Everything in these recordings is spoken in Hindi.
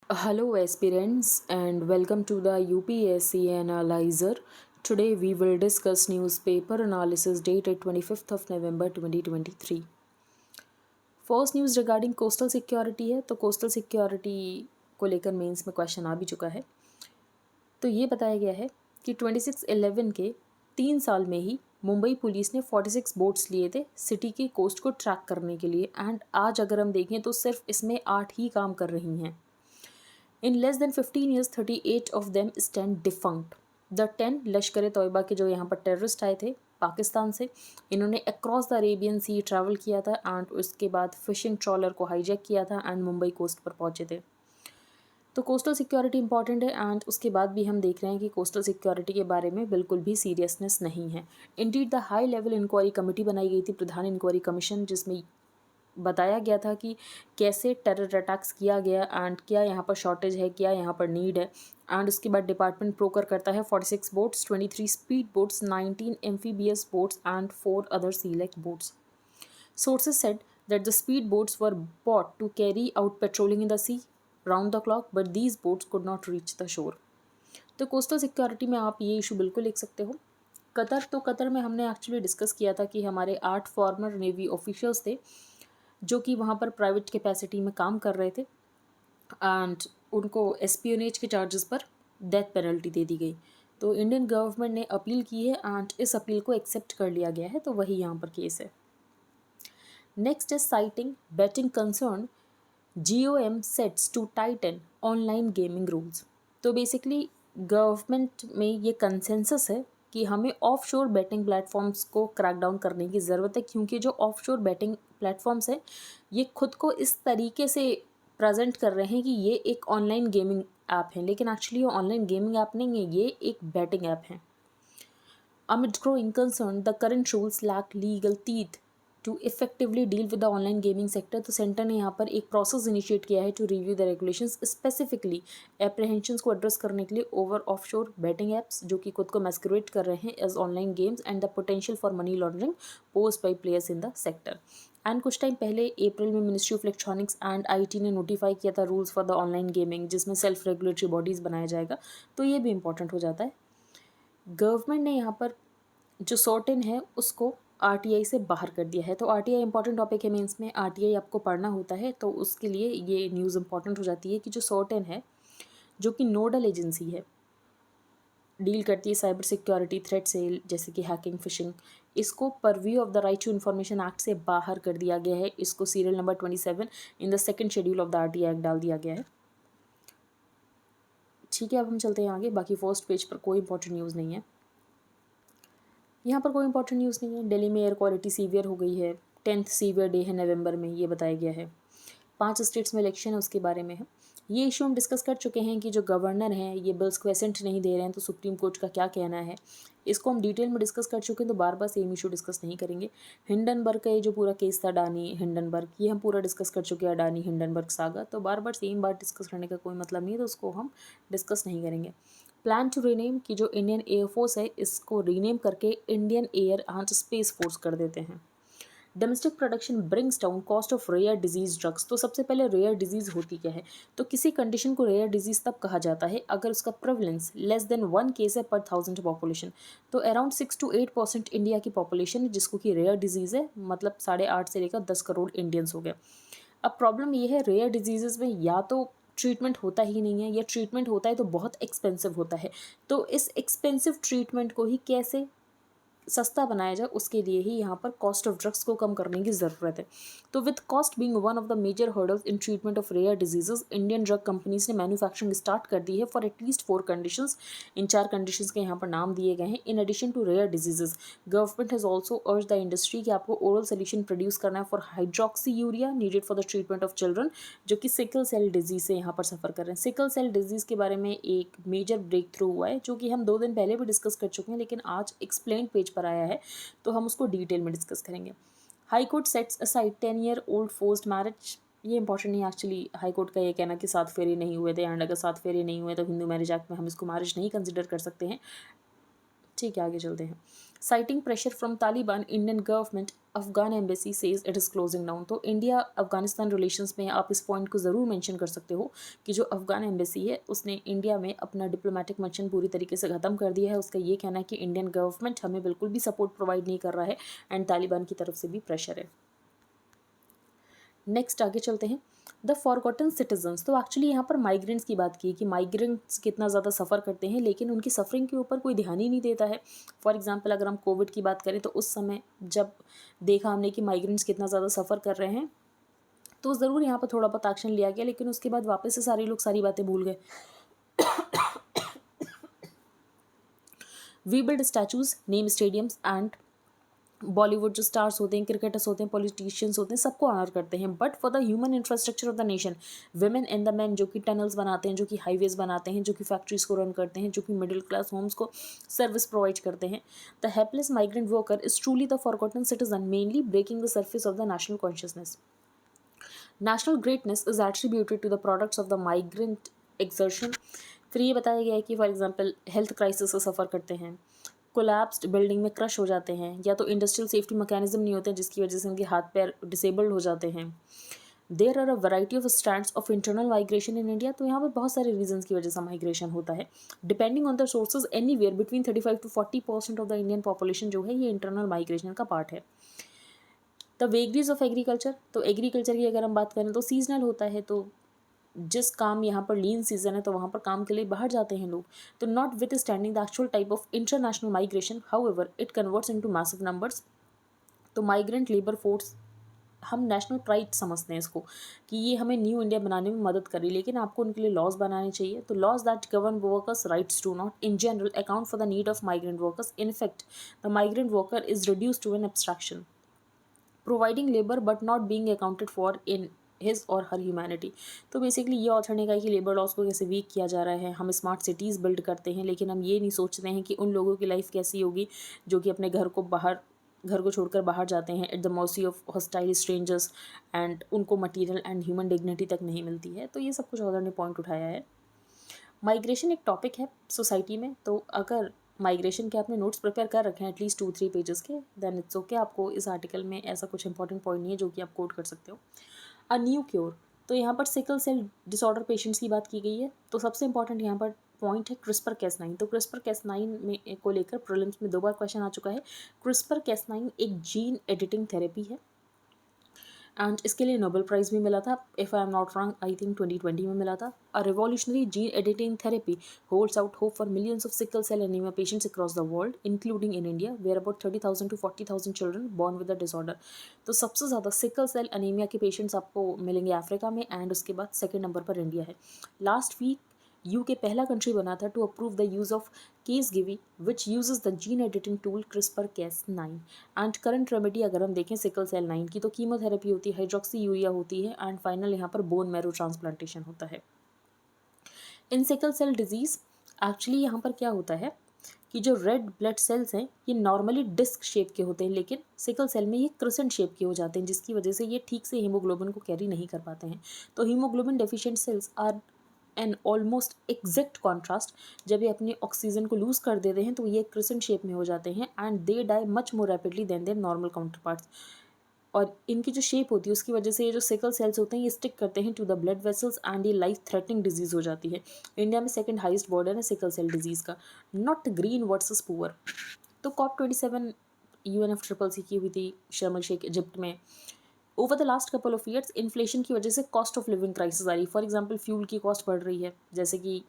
Hello, aspirants, and welcome to the UPSC Analyzer. Today, we will discuss newspaper analysis dated 25th of November 2023. First news regarding coastal security है। तो कोस्टल सिक्योरिटी को लेकर मेंस में क्वेश्चन आ भी चुका है। तो ये बताया गया है कि 26/11 के 3 साल में ही मुंबई पुलिस ने 46 बोट्स लिए थे सिटी के कोस्ट को ट्रैक करने के लिए। एंड आज अगर हम देखें तो सिर्फ इसमें 8 ही काम कर रही हैं। In less than 15 years, 38 of them stand defunct. The 10 लश्कर-ए-तोयबा के जो यहाँ पर टेररिस्ट आए थे पाकिस्तान से, इन्होंने across the Arabian sea travel किया था एंड उसके बाद फिशिंग ट्रॉलर को हाईजैक किया था एंड मुंबई कोस्ट पर पहुँचे थे। तो कोस्टल सिक्योरिटी इंपॉर्टेंट है एंड उसके बाद भी हम देख रहे हैं कि कोस्टल सिक्योरिटी के बारे में बिल्कुल भी सीरियसनेस नहीं है। Indeed the high level inquiry committee बनाई गई थी, प्रधान इंक्वायरी कमीशन, जिसमें बताया गया था कि कैसे टेरर अटैक्स किया गया एंड क्या यहाँ पर शॉर्टेज है, क्या यहाँ पर नीड है। एंड उसके बाद डिपार्टमेंट प्रोकर करता है 46 boats, 23 speed boats, 19 amphibious boats and 4 other sea like boats. Sources said that the speed boats were bought to carry out patrolling in the sea round the clock, but these boats could not reach the shore. तो कोस्टल सिक्योरिटी में आप ये इशू बिल्कुल लिख सकते हो। कतर में हमने एक्चुअली डिस्कस किया था कि हमारे 8 फॉर्मर नेवी ऑफिशियल्स थे जो कि वहाँ पर प्राइवेट कैपेसिटी में काम कर रहे थे एंड उनको एस्पियोनेज के चार्जेस पर डेथ पेनल्टी दे दी गई। तो इंडियन गवर्नमेंट ने अपील की है एंड इस अपील को एक्सेप्ट कर लिया गया है। तो वही यहाँ पर केस है। Next is citing betting concern, GOM sets to tighten online gaming rules. तो बेसिकली गवर्नमेंट में ये कंसेंसस है कि हमें ऑफशोर बेटिंग प्लेटफॉर्म्स को क्रैकडाउन करने की ज़रूरत है, क्योंकि जो ऑफशोर बेटिंग प्लेटफॉर्म्स है ये खुद को इस तरीके से प्रेजेंट कर रहे हैं कि ये एक ऑनलाइन गेमिंग ऐप है, लेकिन एक्चुअली ये ऑनलाइन गेमिंग ऐप नहीं है, ये एक बेटिंग ऐप है। Amid growing concern, the current rules lack legal teeth to effectively deal with the online gaming sector। तो सेंटर ने यहाँ पर एक प्रोसेस इनिशिएट किया है to review the regulations, specifically apprehensions को एड्रेस करने के लिए ओवर ऑफशोर बेटिंग एप्स जो कि खुद को मैस्कुरेट कर रहे हैं as online games and the potential for money laundering posed by players in the sector. And कुछ टाइम पहले अप्रैल में ministry of electronics and IT ने नोटिफाई किया था rules for the online gaming, जिसमें सेल्फ रेगुलेटरी बॉडीज़ बनाया जाएगा। तो ये भी इंपॉर्टेंट हो जाता है। गवर्नमेंट ने यहाँ पर जो सर्टेन है उसको RTI से बाहर कर दिया है। तो RTI इंपॉर्टेंट टॉपिक है मेंस में, RTI आपको पढ़ना होता है, तो उसके लिए ये न्यूज़ इंपॉर्टेंट हो जाती है कि जो सर्टेन है जो कि नोडल एजेंसी है, डील करती है साइबर सिक्योरिटी थ्रेट से, जैसे कि हैकिंग, फिशिंग, इसको purview of the right to information act से बाहर कर दिया गया है। इसको serial number 27 in the second schedule of the RTI act डाल दिया गया है। ठीक है, अब हम चलते हैं आगे। बाकी फर्स्ट पेज पर कोई इंपॉर्टेंट न्यूज़ नहीं है। यहाँ पर कोई इंपॉर्टेंट न्यूज़ नहीं है। दिल्ली में एयर क्वालिटी सीवियर हो गई है, 10th सीवियर डे है नवंबर में, ये बताया गया है। 5 स्टेट्स में इलेक्शन है, उसके बारे में है। ये इशू हम डिस्कस कर चुके हैं कि जो गवर्नर हैं ये बिल्स को एसेंट नहीं दे रहे हैं, तो सुप्रीम कोर्ट का क्या कहना है, इसको हम डिटेल में डिस्कस कर चुके हैं, तो बार बार सेम इशू डिस्कस नहीं करेंगे। हिंडनबर्ग का ये जो पूरा केस था, अडानी हिंडनबर्ग, ये हम पूरा डिस्कस कर चुके हैं, अडानी हिंडनबर्ग सागा, तो बार बार सेम बात डिस्कस करने का कोई मतलब नहीं है, तो उसको हम डिस्कस नहीं करेंगे। प्लान टू रीनेम की जो इंडियन एयरफोर्स है इसको रीनेम करके Indian Air and Space Force कर देते हैं। Domestic production brings down cost of rare disease drugs. तो सबसे पहले रेयर डिजीज़ होती क्या है? तो किसी कंडीशन को रेयर डिजीज़ तब कहा जाता है अगर उसका प्रेवलेंस लेस देन 1 केस है पर 1000 पॉपुलेशन। तो अराउंड 6 to 8% इंडिया की पॉपुलेशन है जिसको कि रेयर डिजीज़ है, मतलब 8.5 से लेकर 10 करोड़ इंडियंस हो गए। अब प्रॉब्लम ये है, रेयर डिजीज़ में या तो ट्रीटमेंट होता ही नहीं है, या ट्रीटमेंट होता है तो बहुत एक्सपेंसिव होता है। तो इस एक्सपेंसिव ट्रीटमेंट को ही कैसे सस्ता बनाया जाए, उसके लिए ही यहाँ पर कॉस्ट ऑफ ड्रग्स को कम करने की ज़रूरत है। तो with cost being one of the major hurdles in treatment of rare diseases, Indian drug companies ने मैन्युफैक्चरिंग स्टार्ट कर दी है फॉर एटलीस्ट 4 कंडीशंस। इन 4 कंडीशंस के यहाँ पर नाम दिए गए हैं। In addition to rare diseases, government has also urged the industry कि आपको ओरल सोल्यूशन प्रोड्यूस करना है for hydroxyurea needed for the treatment of children जो कि सिकल सेल डिजीज से यहाँ पर सफ़र कर रहे हैं। सिकल सेल डिजीज़ के बारे में एक मेजर ब्रेक थ्रू हुआ है जो कि हम 2 दिन पहले भी डिस्कस कर चुके हैं, लेकिन आज एक्सप्लेन पेज पर आया है तो हम उसको डिटेल में डिस्कस करेंगे। High court sets aside 10-year-old forced marriage. ये इंपॉर्टेंट नहीं, एक्चुअली हाई कोर्ट का ये कहना कि 7 फेरे नहीं हुए थे, एंड अगर 7 फेरे नहीं हुए तो हिंदू मैरिज एक्ट में हम इसको मैरिज नहीं कंसिडर कर सकते हैं। ठीक है, आगे चलते हैं। Citing pressure from Taliban, Indian government Afghan embassy says it is closing down. तो इंडिया अफगानिस्तान रिलेशंस में आप इस पॉइंट को ज़रूर मेंशन कर सकते हो कि जो अफगान एम्बेसी है उसने इंडिया में अपना डिप्लोमेटिक मिशन पूरी तरीके से ख़त्म कर दिया है। उसका ये कहना है कि इंडियन गवर्नमेंट हमें बिल्कुल भी सपोर्ट प्रोवाइड नहीं कर रहा है एंड तालिबान की तरफ से भी प्रेशर है। नेक्स्ट आगे चलते हैं, द फॉरगॉटन सिटीजन्स। तो एक्चुअली यहाँ पर माइग्रेंट्स की बात की कि माइग्रेंट्स कितना ज़्यादा सफ़र करते हैं लेकिन उनकी सफरिंग के ऊपर कोई ध्यान ही नहीं देता है। फॉर एग्जांपल अगर हम कोविड की बात करें तो उस समय जब देखा हमने कि माइग्रेंट्स कितना ज़्यादा सफ़र कर रहे हैं तो ज़रूर यहाँ पर थोड़ा बहुत एक्शन लिया गया, लेकिन उसके बाद वापस से सारे लोग सारी बातें भूल गए। We build statues, name stadiums and Bollywood जो स्टार्स होते हैं, क्रिकेटर्स होते हैं, पॉलिटिशियंस होते हैं, सबको ऑनर करते हैं, but for the human infrastructure of the nation, women and the man जो कि टनल्स बनाते हैं, जो कि हाईवेज बनाते हैं, जो कि फैक्ट्रीज को रन करते हैं, जो कि मिडिल क्लास होम्स को सर्विस प्रोवाइड करते हैं, the helpless migrant worker is truly the forgotten citizen, mainly breaking the surface of the national consciousness. National greatness is attributed to the products of the migrant exertion. फिर ये बताया गया है कि फॉर एग्जाम्पल हेल्थ क्राइसिस से सफ़र करते हैं, कोलैप्स्ड बिल्डिंग में क्रश हो जाते हैं, या तो इंडस्ट्रियल सेफ्टी मैकेनिज्म नहीं होते जिसकी वजह से उनके हाथ पैर डिसेबल्ड हो जाते हैं। There are a variety of stands of internal migration in India. तो यहाँ पर बहुत सारे रीजंस की वजह से माइग्रेशन होता है। Depending on the sources anywhere between 35 to 40% of the Indian population जो है ये इंटरनल माइग्रेशन का पार्ट है। The vagaries of agriculture. तो एग्रीकल्चर की अगर हम बात करें तो सीजनल होता है, तो जिस काम यहाँ पर लीन सीजन है तो वहाँ पर काम के लिए बाहर जाते हैं लोग। तो not with standing the actual type of international migration, however it converts into massive numbers. तो माइग्रेंट लेबर फोर्स हम नेशनल प्राइड समझते हैं इसको कि ये हमें न्यू इंडिया बनाने में मदद करी, लेकिन आपको उनके लिए लॉज बनाने चाहिए। तो laws that govern workers rights to not in general account for the need of migrant workers. In effect the migrant worker is reduce to an abstraction providing labour but not being accounted for in his or her humanity. तो बेसिकली ये ऑथर ने कहा कि लेबर लॉस को कैसे वीक किया जा रहा है। हम स्मार्ट सिटीज़ बिल्ड करते हैं लेकिन हम ये नहीं सोचते हैं कि उन लोगों की लाइफ कैसी होगी जो कि अपने घर को छोड़कर बाहर जाते हैं at the mercy of hostile strangers and उनको मटीरियल एंड ह्यूमन डिग्निटी तक नहीं मिलती है। तो ये सब कुछ ऑथर ने पॉइंट उठाया है। माइग्रेशन एक टॉपिक है सोसाइटी में, तो अगर माइग्रेशन के आपने नोट्स प्रिपेयर कर रखे हैं एटलीस्ट 2-3 पेजेस के, देन इट्स ओके। आपको इस आर्टिकल में ऐसा कुछ इंपॉर्टेंट पॉइंट नहीं है जो कि आप कोट कर सकते हो। A new cure. तो यहाँ पर सिकल सेल डिसऑर्डर पेशेंट्स की बात की गई है। तो सबसे इंपॉर्टेंट यहाँ पर पॉइंट है क्रिस्पर Cas9। तो क्रिस्पर Cas9 में को लेकर प्रीलिम्स में 2 बार क्वेश्चन आ चुका है। क्रिस्पर Cas9 एक जीन एडिटिंग थेरेपी है एंड इसके लिए नोबेल प्राइज़ भी मिला था, if I am not wrong I think 2020 में मिला था। A revolutionary gene editing therapy holds out hope for millions of sickle cell anaemia patients across the world including in India where about 30,000 to 40,000 children born with the disorder. तो सबसे ज़्यादा सिकल सेल एनीमिया के पेशेंट्स आपको मिलेंगे अफ्रीका में एंड उसके बाद सेकेंड नंबर पर इंडिया है। लास्ट वीक यूके पहला कंट्री बना था to approve the use of Casgevy which uses the gene editing tool CRISPR Cas9 and current remedy अगर हम देखें सिकल सेल 9 की तो कीमोथेरेपी होती है, हाइड्रोक्सी यूरिया होती है एंड फाइनल यहाँ पर बोन मैरो ट्रांसप्लांटेशन होता है। In sickle cell disease actually यहाँ पर क्या होता है कि जो रेड ब्लड सेल्स हैं ये नॉर्मली डिस्क शेप के होते हैं, लेकिन सिकल सेल में ये क्रिसेंट शेप के हो जाते हैं जिसकी वजह से ये ठीक से हीमोग्लोबिन को कैरी नहीं कर पाते हैं। तो haemoglobin deficient cells are an almost exact contrast. जब ये अपनी ऑक्सीजन को लूज कर देते हैं तो ये क्रिसेंट शेप में हो जाते हैं and they die much more rapidly than their normal counterparts. और इनकी जो शेप होती है उसकी वजह से ये जो सिकल सेल्स होते हैं ये स्टिक करते हैं to the blood vessels and ये लाइफ थ्रेटनिंग डिजीज हो जाती है। इंडिया में सेकंड हाईएस्ट बर्डन है सिकल सेल डिजीज़ का, नॉट ग्रीन वर्सेस पुअर। तो COP27 UNFCCC की हुई थी शर्म एल शेख इजिप्ट में। Over the last couple of years inflation की वजह से कॉस्ट ऑफ लिविंग क्राइसिस आ रही। फॉर एग्जांपल फ्यूल की कॉस्ट बढ़ रही है, जैसे कि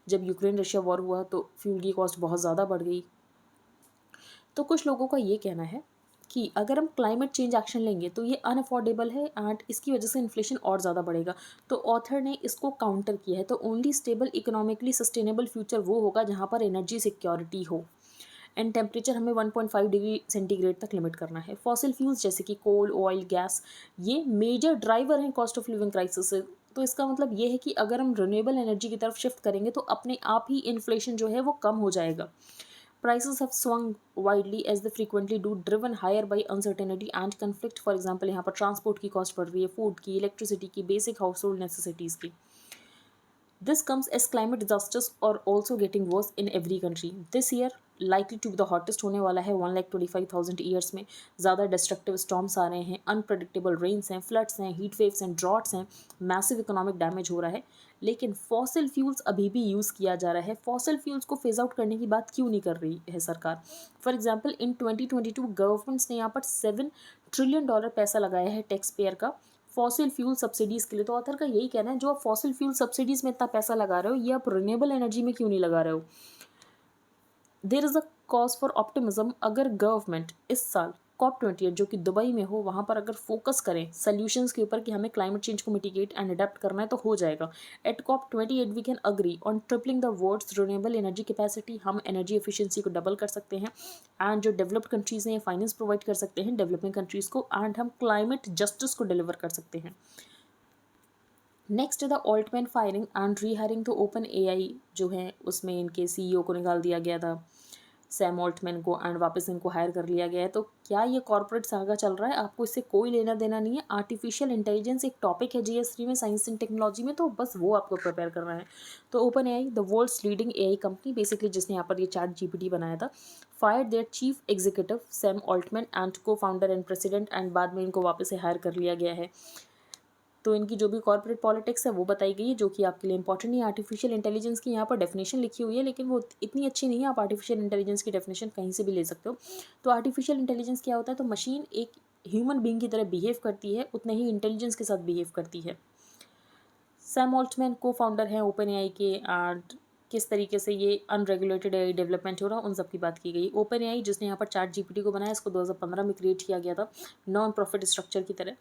जब यूक्रेन रशिया वॉर हुआ तो फ्यूल की कॉस्ट बहुत ज़्यादा बढ़ गई। तो कुछ लोगों का ये कहना है कि अगर हम क्लाइमेट चेंज एक्शन लेंगे तो ये अनअफोर्डेबल है एंड इसकी वजह से इन्फ्लेशन और ज़्यादा बढ़ेगा। तो ऑथर ने इसको काउंटर किया है। तो only stable economically sustainable future वो होगा जहाँ पर एनर्जी सिक्योरिटी हो एंड टेम्परेचर हमें 1.5 डिग्री सेंटीग्रेड तक लिमिट करना है। फॉसिल फ्यूल्स जैसे कि कोल, ऑयल, गैस ये मेजर ड्राइवर हैं कॉस्ट ऑफ लिविंग क्राइसिस से। तो इसका मतलब ये है कि अगर हम रिन्यूएबल एनर्जी की तरफ शिफ्ट करेंगे तो अपने आप ही इन्फ्लेशन जो है वो कम हो जाएगा। Prices have swung widely as they frequently do, driven higher by uncertainty and conflict. For example, यहाँ पर ट्रांसपोर्ट की कॉस्ट बढ़ रही है, फूड की, इलेक्ट्रिसिटी की, बेसिक हाउस होल्ड नेसेसिटीज़ की। This comes as climate disasters are also getting worse in every country. This year, likely to be the hottest होने वाला है 1,25,000 ईयर्स में। ज़्यादा डिस्ट्रक्टिव स्टॉर्म्स आ रहे हैं, अनप्रडिक्टेबल रेन्स हैं, फ्लड्स हैं, हीट वेव्स हैं, ड्रॉट्स हैं, मैसिव इकोनॉमिक डैमेज हो रहा है। लेकिन फॉसिल फ्यूल्स अभी भी यूज़ किया जा रहा है। फॉसिल फ्यूल्स को फेज आउट करने की बात क्यों नहीं कर रही है सरकार? फॉर एग्जाम्पल इन 2022 गवर्नमेंट्स ने यहाँ पर $7 ट्रिलियन पैसा लगाया है टैक्स पेयर का फॉसिल फ्यूल सब्सिडीज़ के लिए। तो ऑथर का यही कहना है, जो आप फॉसिल फ्यूल सब्सिडीज़ में इतना पैसा लगा रहे हो, ये आप रिन्यूएबल एनर्जी में क्यों नहीं लगा रहे हो? There is a cause for optimism. अगर गवर्नमेंट इस साल COP28 जो कि दुबई में हो, वहाँ पर अगर फोकस करें सॉल्यूशंस के ऊपर कि हमें क्लाइमेट चेंज को मिटिगेट एंड अडेप्ट करना है, तो हो जाएगा। At COP28 we can agree on tripling the world's renewable energy capacity. हम एनर्जी एफिशिएंसी को डबल कर सकते हैं एंड जो डेवलप्ड कंट्रीज़ हैं ये फाइनेंस प्रोवाइड कर सकते हैं डेवलपिंग कंट्रीज़ को, एंड हम क्लाइमेट जस्टिस को डिलीवर कर सकते हैं। Next the Altman firing and rehiring. तो ओपन AI जो है उसमें इनके CEO को निकाल दिया गया था, सैम ऑल्टमैन को, एंड वापस इनको हायर कर लिया गया है। तो क्या ये कॉर्पोरेट सागा चल रहा है? आपको इससे कोई लेना देना नहीं है। आर्टिफिशियल इंटेलिजेंस एक टॉपिक है GS3 में, साइंस एंड टेक्नोलॉजी में, तो बस वो आपको प्रिपेयर करना है। तो open AI the world's leading AI company, basically जिसने यहाँ पर ये ChatGPT बनाया था, fired their chief executive Sam Altman and co founder and president, and बाद में इनको वापस से हायर कर लिया गया है। तो इनकी जो भी कॉर्पोरेट पॉलिटिक्स है वो बताई गई है, जो कि आपके लिए इंपॉर्टेंट है। आर्टिफिशियल इंटेलिजेंस की यहाँ पर डेफिनेशन लिखी हुई है, लेकिन वो इतनी अच्छी नहीं है। आप आर्टिफिशियल इंटेलिजेंस की डेफिनेशन कहीं से भी ले सकते हो। तो आर्टिफिशियल इंटेलिजेंस क्या होता है? तो मशीन एक ह्यूमन बीइंग की तरह बिहेव करती है, उतने ही इंटेलिजेंस के साथ बिहेव करती है। सैम ऑल्टमैन को फाउंडर हैं ओपन AI के, एंड किस तरीके से ये अनरेगुलेटेड AI डेवलपमेंट हो रहा है उन सब की बात की गई। ओपन AI जिसने यहाँ पर ChatGPT को बनाया, इसको 2015 में क्रिएट किया गया था नॉन प्रॉफिट स्ट्रक्चर की तरह।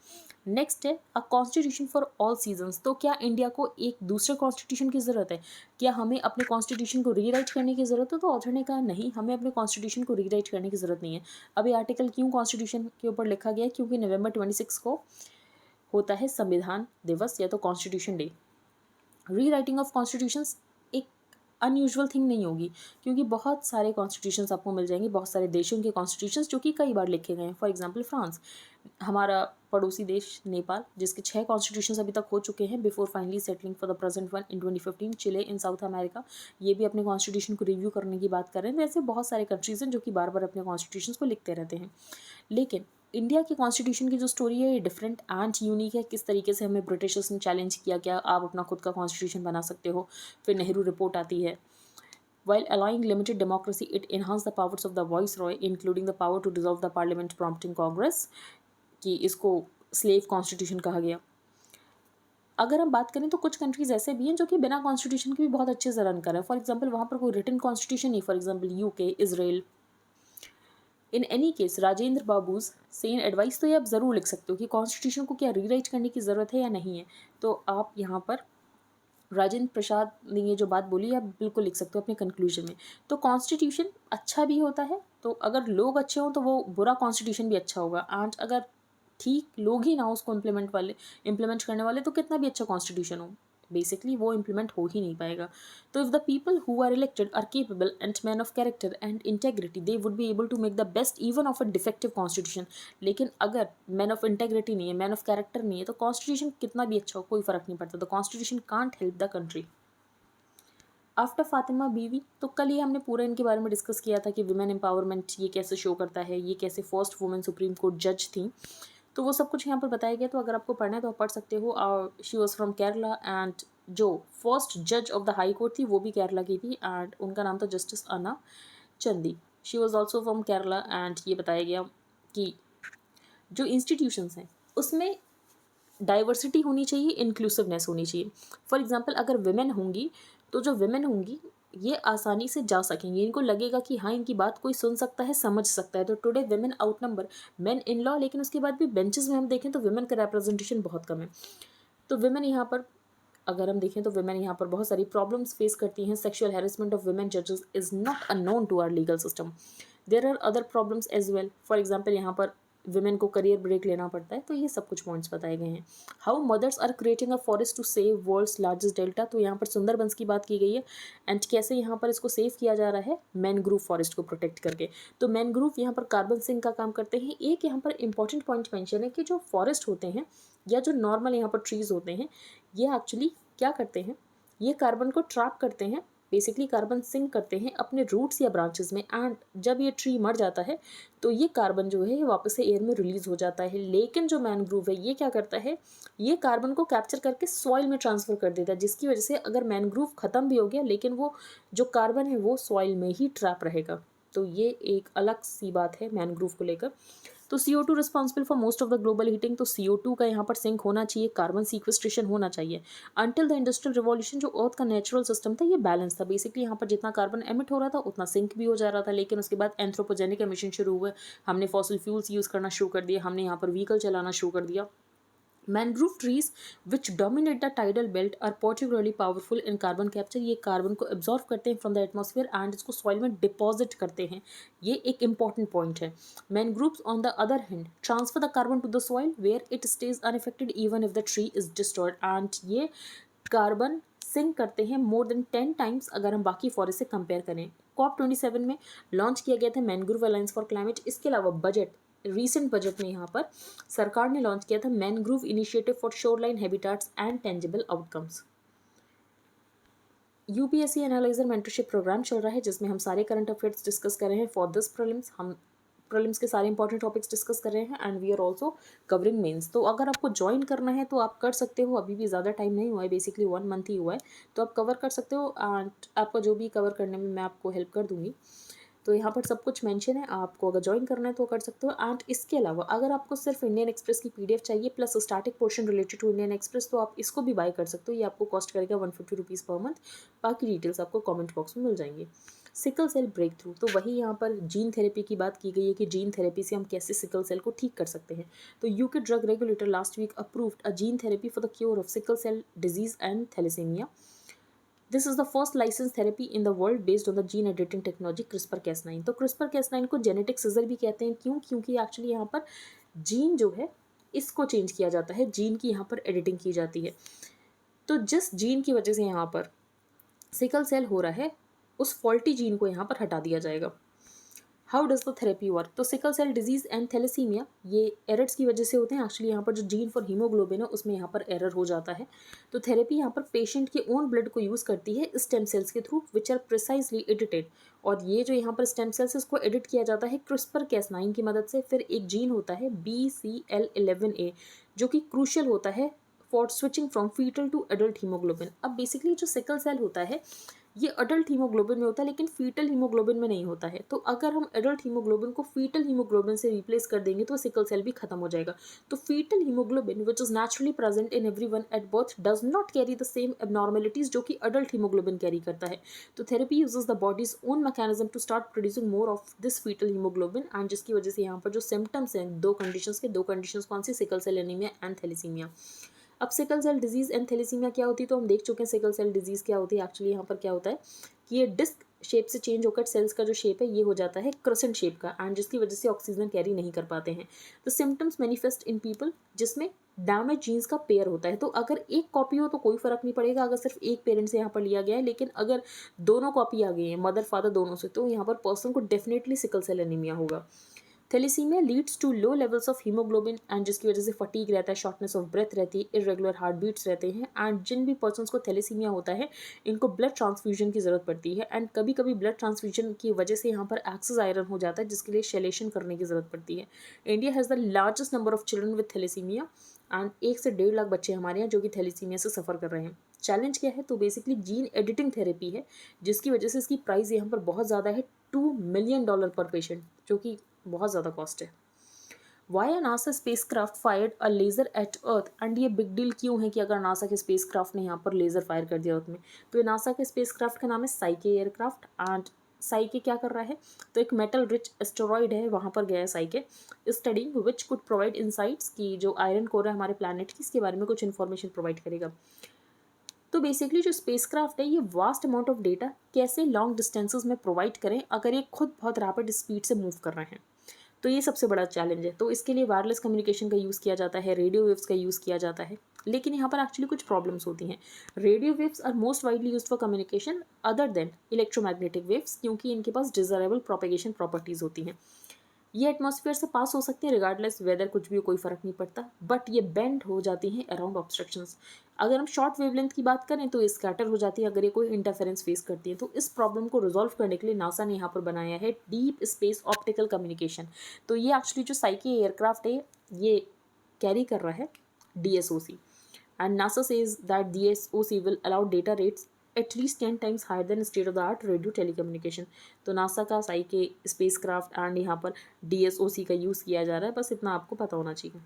नेक्स्ट है a constitution for all seasons. तो क्या इंडिया को एक दूसरे कॉन्स्टिट्यूशन की ज़रूरत है? क्या हमें अपने कॉन्स्टिट्यूशन को रीराइट करने की ज़रूरत है? तो ऑथर ने कहा नहीं, हमें अपने कॉन्स्टिट्यूशन को रीराइट करने की ज़रूरत नहीं है। अब ये आर्टिकल क्यों कॉन्स्टिट्यूशन के ऊपर लिखा गया है? क्योंकि November 26 को होता है संविधान दिवस या तो constitution day. Rewriting of constitutions एक अनयूजुअल थिंग नहीं होगी, क्योंकि बहुत सारे कॉन्स्टिट्यूशंस आपको मिल जाएंगे, बहुत सारे देशों के कॉन्स्टिट्यूशंस जो कि कई बार लिखे गए हैं। फॉर एग्जांपल फ्रांस, हमारा पड़ोसी देश नेपाल, जिसके 6 कॉन्स्टिट्यूशंस अभी तक हो चुके हैं before finally settling for the present one in 2015। Chile in south America, ये भी अपने कॉन्स्टिट्यूशन को रिव्यू करने की बात कर रहे हैं। वैसे बहुत सारे कंट्रीज़ हैं जो कि बार बार अपने कॉन्स्टिट्यूशंस को लिखते रहते हैं। लेकिन इंडिया के कॉन्स्टिट्यूशन की जो स्टोरी है ये डिफरेंट एंड यूनिक है। किस तरीके से हमें ब्रिटिशर्स ने चैलेंज किया, क्या आप अपना खुद का कॉन्स्टिट्यूशन बना सकते हो? फिर नेहरू रिपोर्ट आती है। While allowing limited democracy, it enhanced the powers of the viceroy, including the power to dissolve the parliament, prompting Congress, कि इसको स्लेव कॉन्स्टिट्यूशन कहा गया। अगर हम बात करें तो कुछ कंट्रीज ऐसे भी हैं जो कि बिना कॉन्स्टिट्यूशन के भी बहुत अच्छे से रन कर रहे हैं। फॉर एग्जाम्पल वहाँ पर कोई रिटन कॉन्स्टिट्यूशन नहीं, for example UK, Israel. In any case Rajendra babus Sen advice, तो ये आप ज़रूर लिख सकते हो कि कॉन्स्टिट्यूशन को क्या रीराइट करने की ज़रूरत है या नहीं है। तो आप यहाँ पर राजेंद्र प्रसाद ने ये जो बात बोली आप बिल्कुल लिख सकते हो अपने कंक्लूजन में। तो कॉन्स्टिट्यूशन अच्छा भी होता है, तो अगर लोग अच्छे हों तो वो बुरा कॉन्स्टिट्यूशन भी अच्छा होगा। एंड अगर ठीक लोग ही ना हो उसको इम्प्लीमेंट करने वाले, तो कितना भी अच्छा कॉन्स्टिट्यूशन हो, बेसिकली वो इम्प्लीमेंट हो ही नहीं पाएगा। तो if the people who are elected are capable and man of character and integrity, they would be able to make the best even of a defective constitution. लेकिन अगर मैन ऑफ इंटेग्रिटी नहीं है, मैन ऑफ कैरेक्टर नहीं है, तो कॉन्स्टिट्यूशन कितना भी अच्छा हो कोई फ़र्क नहीं पड़ता। The constitution can't help the country. After Fatima बीवी, तो कल ही हमने पूरा इनके बारे में डिस्कस किया था कि वुमेन एम्पावरमेंट ये कैसे शो करता है, ये कैसे फर्स्ट वुमेन सुप्रीम कोर्ट जज थी। तो वो सब कुछ यहाँ पर बताया गया। तो अगर आपको पढ़ना है तो आप पढ़ सकते हो। She was from Kerala, and जो फर्स्ट जज ऑफ द हाई कोर्ट थी वो भी केरला की थी, एंड उनका नाम था justice Anna Chandi. She was also from Kerala, and ये बताया गया कि जो इंस्टीट्यूशंस हैं उसमें डाइवर्सिटी होनी चाहिए, इंक्लूसिवनेस होनी चाहिए। फॉर एग्जांपल अगर विमेन होंगी तो जो विमेन होंगी ये आसानी से जा सकेंगी, इनको लगेगा कि हाँ इनकी बात कोई सुन सकता है, समझ सकता है। तो today women out number main in law, लेकिन उसके बाद भी बेंचेस में हम देखें तो विमेन का रिप्रेजेंटेशन बहुत कम है। तो विमेन यहाँ पर अगर हम देखें तो विमेन यहाँ पर बहुत सारी प्रॉब्लम्स फेस करती हैं। सेक्शुअल हैरेसमेंट ऑफ विमेन जजेस is not unknown to our legal system. There are other problems as well. For example यहाँ पर विमेन को करियर ब्रेक लेना पड़ता है। तो ये सब कुछ पॉइंट्स बताए गए हैं। How mothers are creating a forest to save world's largest delta, तो यहाँ पर सुंदरबंस की बात की गई है। एंड कैसे यहाँ पर इसको सेव किया जा रहा है, मैनग्रूव फॉरेस्ट को प्रोटेक्ट करके। तो मैनग्रूव यहाँ पर कार्बन सिंक का काम करते हैं। एक यहाँ पर इंपॉर्टेंट पॉइंट मेंशन है कि जो फॉरेस्ट होते हैं या जो नॉर्मल यहाँ पर ट्रीज होते हैं, ये एक्चुअली क्या करते हैं, ये कार्बन को ट्रैप करते हैं बेसिकली कार्बन सिंक करते हैं अपने रूट्स या ब्रांचेस में, एंड जब ये ट्री मर जाता है तो ये कार्बन जो है वापस से एयर में रिलीज हो जाता है। लेकिन जो मैनग्रोव है ये क्या करता है, ये कार्बन को कैप्चर करके सॉइल में ट्रांसफर कर देता है, जिसकी वजह से अगर मैनग्रोव खत्म भी हो गया लेकिन वो जो कार्बन है वो सॉइल में ही ट्रैप रहेगा। तो ये एक अलग सी बात है मैनग्रोव को लेकर। तो CO2 responsible for most of the global heating, तो CO2 का यहाँ पर सिंक होना चाहिए, कार्बन सीक्वेस्ट्रेशन होना चाहिए। अंटिल द इंडस्ट्रियल रिवॉल्यूशन जो अर्थ का नेचुरल सिस्टम था ये बैलेंस था, बेसिकली यहाँ पर जितना कार्बन एमिट हो रहा था उतना सिंक भी हो जा रहा था। लेकिन उसके बाद एंथ्रोपोजेनिक एमिशन शुरू हुए, हमने फॉसिल फ्यूल्स यूज़ करना शुरू कर दिया, हमने यहाँ पर व्हीकल चलाना शुरू कर दिया। Mangrove trees which dominate the tidal belt are particularly powerful in carbon capture, ये कार्बन को एब्जॉर्व करते हैं फ्रॉम द एटमॉस्फेयर एंड इसको सॉइल में डिपॉजिट करते हैं। ये एक इंपॉर्टेंट पॉइंट है। Mangroves on the other hand transfer the carbon to the soil where it stays unaffected even if the tree is destroyed, and ये कार्बन सिंक करते हैं मोर देन 10 टाइम्स अगर हम बाकी फॉरेस्ट से कंपेयर करें। COP27 में लॉन्च किया गया था मैनग्रोव अलायंस फॉर क्लाइमेट। इसके अलावा रीसेंट बजट में यहाँ पर सरकार ने लॉन्च किया था mangrove initiative for shoreline habitats and tangible outcomes. UPSC analyser mentorship programme चल रहा है जिसमें हम सारे करंट अफेयर्स डिस्कस कर रहे हैं फॉर दिस प्रीलिम्स। हम प्रीलिम्स के सारे इंपॉर्टेंट टॉपिक्स डिस्कस कर रहे हैं and we are also covering mains. तो अगर आपको ज्वाइन करना है तो आप कर सकते हो, अभी भी ज़्यादा टाइम नहीं हुआ है, बेसिकली 1 मंथ ही हुआ है, तो आप कवर कर सकते हो एंड आपका जो भी कवर करने में मैं आपको हेल्प कर दूँगी। तो यहाँ पर सब कुछ मेंशन है, आपको अगर ज्वाइन करना है तो कर सकते हो। एंड इसके अलावा अगर आपको सिर्फ इंडियन एक्सप्रेस की PDF चाहिए plus static portion related to Indian Express तो आप इसको भी बाय कर सकते हो। ये आपको कॉस्ट करेगा 150 रुपीज़ पर मंथ। बाकी डिटेल्स आपको कमेंट बॉक्स में मिल जाएंगे। सिकल सेल ब्रेक थ्रू, तो वही यहाँ पर जीन थेरेपी की बात की गई है कि जीन थेरेपी से हम कैसे सिकल सेल को ठीक कर सकते हैं। तो UK drug regulator last week approved a gene therapy for the cure of sickle cell disease and thalassaemia. This is the first licence therapy in the world based on the gene editing technology CRISPR-Cas9। तो CRISPR-Cas9 को जेनेटिक सिजर भी कहते हैं। क्यों? क्योंकि एक्चुअली यहाँ पर जीन जो है इसको चेंज किया जाता है, जीन की यहाँ पर एडिटिंग की जाती है। तो जिस जीन की वजह से यहाँ पर सिकल सेल हो रहा है उस फॉल्टी जीन को यहाँ पर हटा दिया जाएगा। How does the therapy work, तो sickle cell disease and thalassaemia ये एरर्स की वजह से होते हैं। एक्चुअली यहाँ पर जो जीन फॉर हीमोग्लोबिन है उसमें यहाँ पर एरर हो जाता है। तो थेरेपी यहाँ पर पेशेंट के ओन ब्लड को यूज़ करती है स्टेम सेल्स के through which are precisely edited, और ये जो यहाँ पर स्टेम सेल्स इसको एडिट किया जाता है CRISPR-Cas9 की मदद से। फिर एक जीन होता है BCL11A जो कि क्रूशियल होता है for switching from foetal to adult haemoglobin. अब बेसिकली जो सिकल सेल होता है ये अडल्ट हीमोग्लोबिन में होता है लेकिन फीटल हीमोग्लोबिन में नहीं होता है। तो अगर हम एडल्ट हीमोग्लोबिन को फीटल हीमोग्लोबिन से रिप्लेस कर देंगे तो सिकल सेल भी खत्म हो जाएगा। तो foetal haemoglobin which is naturally present in everyone at birth does not carry the same abnormalities जो कि अडल्ट हीमोग्लोबिन कैरी करता है। तो therapy uses the body's own mechanism to start producing more of this foetal haemoglobin, and जिसकी वजह से यहाँ पर जो सिम्टम्स हैं दो कंडीशंस कौन सी, sickle cell anaemia and thalassaemia. अब sickle cell disease and thalassaemia क्या होती है तो हम देख चुके हैं सिकल सेल डिजीज क्या होती है। एक्चुअली यहाँ पर क्या होता है कि ये डिस्क शेप से चेंज होकर सेल्स का जो शेप है ये हो जाता है क्रोसेंट शेप का, एंड जिसकी वजह से ऑक्सीजन कैरी नहीं कर पाते हैं। तो सिम्टम्स मैनिफेस्ट इन पीपल जिसमें डैमेज जीन्स का पेयर होता है। तो अगर एक कॉपी हो तो कोई फर्क नहीं पड़ेगा अगर सिर्फ एक पेरेंट से यहाँ पर लिया गया है, लेकिन अगर दोनों कॉपी आ गई है मदर फादर दोनों से तो यहाँ पर पर्सन को डेफिनेटली सिकल सेल एनीमिया होगा। Thalassaemia leads to low levels of haemoglobin, and जिसकी वजह से फटीग रहता है, शॉर्टनेस ऑफ ब्रेथ रहती है, इरेगुलर हार्ट बीट्स रहते हैं। एंड जिन भी पर्सन्स को थैलेसीमिया होता है इनको ब्लड ट्रांसफ्यूजन की ज़रूरत पड़ती है, एंड कभी कभी ब्लड ट्रांसफ्यूजन की वजह से यहाँ पर एक्सेस आयरन हो जाता है जिसके लिए शेलेशन करने की ज़रूरत पड़ती है। India has the largest number of children with thalassaemia, and 1 से 1.5 लाख बच्चे हमारे यहाँ जो कि थैलेसीमिया से सफ़र कर रहे हैं। चैलेंज क्या है तो बेसिकली जीन एडिटिंग थेरेपी है जिसकी वजह से इसकी प्राइस यहाँ पर बहुत ज़्यादा है, $2 मिलियन पर पेशेंट, जो कि बहुत ज़्यादा कॉस्ट है। Why a NASA spacecraft fired a laser at Earth, and ये बिग डील क्यों है कि अगर नासा के स्पेसक्राफ्ट ने यहाँ पर लेज़र फायर कर दिया अर्थ में। तो ये नासा के स्पेसक्राफ्ट का नाम है साइके एयरक्राफ्ट, एंड साइके क्या कर रहा है तो एक मेटल रिच एस्टेरॉइड है वहाँ पर गया है साइके studying which could provide insights की जो आयरन कोर है हमारे प्लानट की इसके बारे में कुछ इन्फॉर्मेशन प्रोवाइड करेगा। तो बेसिकली जो स्पेसक्राफ्ट है ये वास्ट अमाउंट ऑफ डेटा कैसे लॉन्ग डिस्टेंसेस में प्रोवाइड करें अगर ये खुद बहुत रैपिड स्पीड से मूव कर रहे हैं। तो ये सबसे बड़ा चैलेंज है। तो इसके लिए वायरलेस कम्युनिकेशन का यूज़ किया जाता है, रेडियो वेव्स का यूज़ किया जाता है, लेकिन यहाँ पर एक्चुअली कुछ प्रॉब्लम्स होती हैं। Radio waves are most widely used for communication other than electromagnetic waves क्योंकि इनके पास डिजायरेबल प्रोपेगेशन प्रॉपर्टीज़ होती हैं। ये एटमॉस्फेयर से पास हो सकते हैं रिगार्डलेस वेदर कुछ भी हो, कोई फ़र्क नहीं पड़ता, बट ये बेंड हो जाती हैं अराउंड ऑब्स्ट्रक्शंस। अगर हम शॉर्ट वेवलेंथ की बात करें तो ये स्कैटर हो जाती है अगर ये कोई इंटरफेरेंस फेस करती है। तो इस प्रॉब्लम को रिजॉल्व करने के लिए नासा ने यहाँ पर बनाया है डीप स्पेस ऑप्टिकल कम्युनिकेशन। तो ये एक्चुअली जो साइकी एयरक्राफ्ट है ये कैरी कर रहा है DSOC, and NASA says that DSOC will allow data rates at least 10 times higher than state of the art radio telecommunication। तो नासा का साइके स्पेस क्राफ्ट एंड यहाँ पर DSOC का यूज़ किया जा रहा है, बस इतना आपको पता होना चाहिए।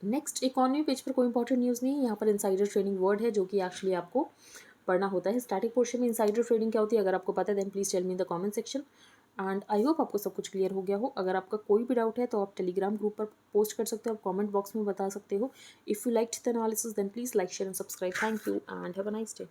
नेक्स्ट इकोनॉमी पेज पर कोई इंपॉर्टेंट न्यूज़ नहीं है, यहाँ पर इंसाइडर ट्रेडिंग वर्ड है जो कि एक्चुअली आपको पढ़ना होता है। स्टैटिक पोर्शन में इंसाइडर ट्रेडिंग क्या होती है, अगर आपको पता है then please tell me in the comment section. And I hope आपको सब कुछ क्लियर हो गया हो। अगर आपका कोई भी डाउट है तो आप टेलीग्राम ग्रुप पर पोस्ट कर सकते हो, आप कमेंट बॉक्स में बता सकते हो। If you liked the analysis then please like share and subscribe. Thank you and have a nice day.